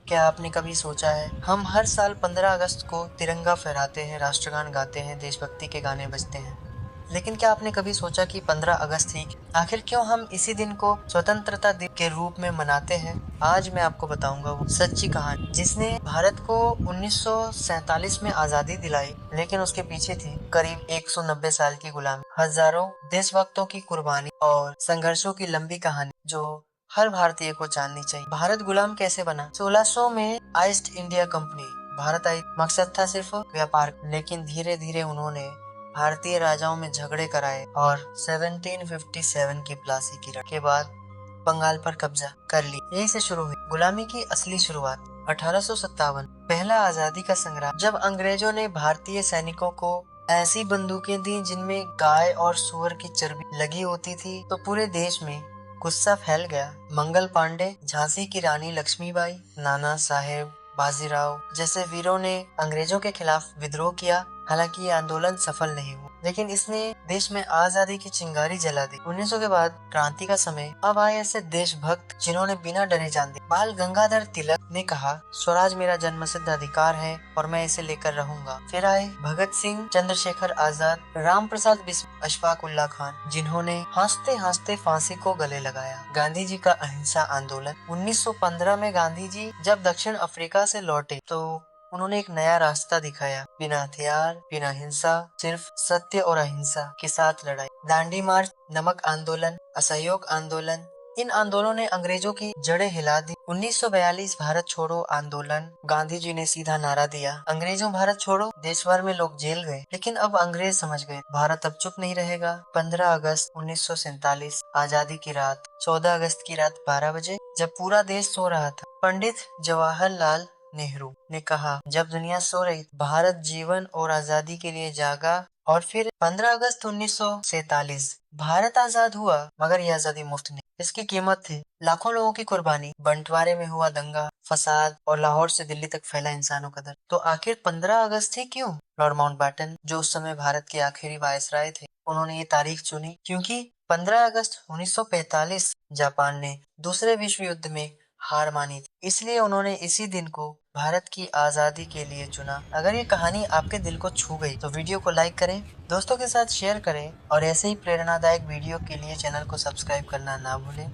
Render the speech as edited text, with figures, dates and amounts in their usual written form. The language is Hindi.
क्या आपने कभी सोचा है, हम हर साल 15 अगस्त को तिरंगा फहराते हैं, राष्ट्रगान गाते हैं, देशभक्ति के गाने बजते हैं, लेकिन क्या आपने कभी सोचा कि 15 अगस्त ही आखिर क्यों हम इसी दिन को स्वतंत्रता दिवस के रूप में मनाते हैं? आज मैं आपको बताऊंगा वो सच्ची कहानी जिसने भारत को 1947 में आजादी दिलाई, लेकिन उसके पीछे थी करीब 190 साल की गुलामी, हजारों देशभक्तों की कुर्बानी और संघर्षों की लंबी कहानी जो हर भारतीय को जाननी चाहिए। भारत गुलाम कैसे बना? 1600 में ईस्ट इंडिया कंपनी भारत आई। मकसद था सिर्फ व्यापार, लेकिन धीरे धीरे उन्होंने भारतीय राजाओं में झगड़े कराए और 1757 की प्लासी की लड़ाई के बाद बंगाल पर कब्जा कर ली। यही से शुरू हुई गुलामी की असली शुरुआत। 1857 पहला आजादी का संग्राम, जब अंग्रेजों ने भारतीय सैनिकों को ऐसी बंदूकें दी जिनमें गाय और सुअर की चर्बी लगी होती थी, तो पूरे देश में गुस्सा फैल गया। मंगल पांडे, झांसी की रानी लक्ष्मीबाई, नाना साहेब बाजीराव जैसे वीरों ने अंग्रेजों के खिलाफ विद्रोह किया। हालांकि ये आंदोलन सफल नहीं हुआ, लेकिन इसने देश में आजादी की चिंगारी जला दी। 1900 के बाद क्रांति का समय। अब आए ऐसे देशभक्त जिन्होंने बिना डरे जान दी। बाल गंगाधर तिलक ने कहा, स्वराज मेरा जन्मसिद्ध अधिकार है और मैं इसे लेकर रहूंगा। फिर आए भगत सिंह, चंद्रशेखर आजाद, राम प्रसाद बिस्मिल, अशफाक उल्लाह खान, जिन्होंने हंसते हंसते फांसी को गले लगाया। गांधी जी का अहिंसा आंदोलन। 1915 में गांधी जी जब दक्षिण अफ्रीका से लौटे तो उन्होंने एक नया रास्ता दिखाया, बिना हथियार, बिना हिंसा, सिर्फ सत्य और अहिंसा के साथ लड़ाई। दांडी मार्च, नमक आंदोलन, असहयोग आंदोलन, इन आंदोलनों ने अंग्रेजों की जड़ें हिला दी। 1942 भारत छोड़ो आंदोलन, गांधी जी ने सीधा नारा दिया, अंग्रेजों भारत छोड़ो। देश भर में लोग जेल गए, लेकिन अब अंग्रेज समझ गए भारत अब चुप नहीं रहेगा। 15 अगस्त 1947 आजादी की रात। 14 अगस्त की रात 12 बजे, जब पूरा देश सो रहा था, पंडित जवाहरलाल नेहरू ने कहा, जब दुनिया सो रही, भारत जीवन और आजादी के लिए जागा। और फिर 15 अगस्त 1947 भारत आजाद हुआ, मगर यह आजादी मुफ्त नहीं, इसकी कीमत थी लाखों लोगों की कुर्बानी, बंटवारे में हुआ दंगा फसाद और लाहौर से दिल्ली तक फैला इंसानों का दर्द। तो आखिर 15 अगस्त ही क्यों? लॉर्ड माउंटबेटन, जो उस समय भारत के आखिरी वायसराय थे, उन्होंने ये तारीख चुनी क्योंकि 15 अगस्त 1945 जापान ने दूसरे विश्व युद्ध में हार मानी थी, इसलिए उन्होंने इसी दिन को भारत की आजादी के लिए चुना। अगर ये कहानी आपके दिल को छू गई तो वीडियो को लाइक करें, दोस्तों के साथ शेयर करें और ऐसे ही प्रेरणादायक वीडियो के लिए चैनल को सब्सक्राइब करना ना भूलें।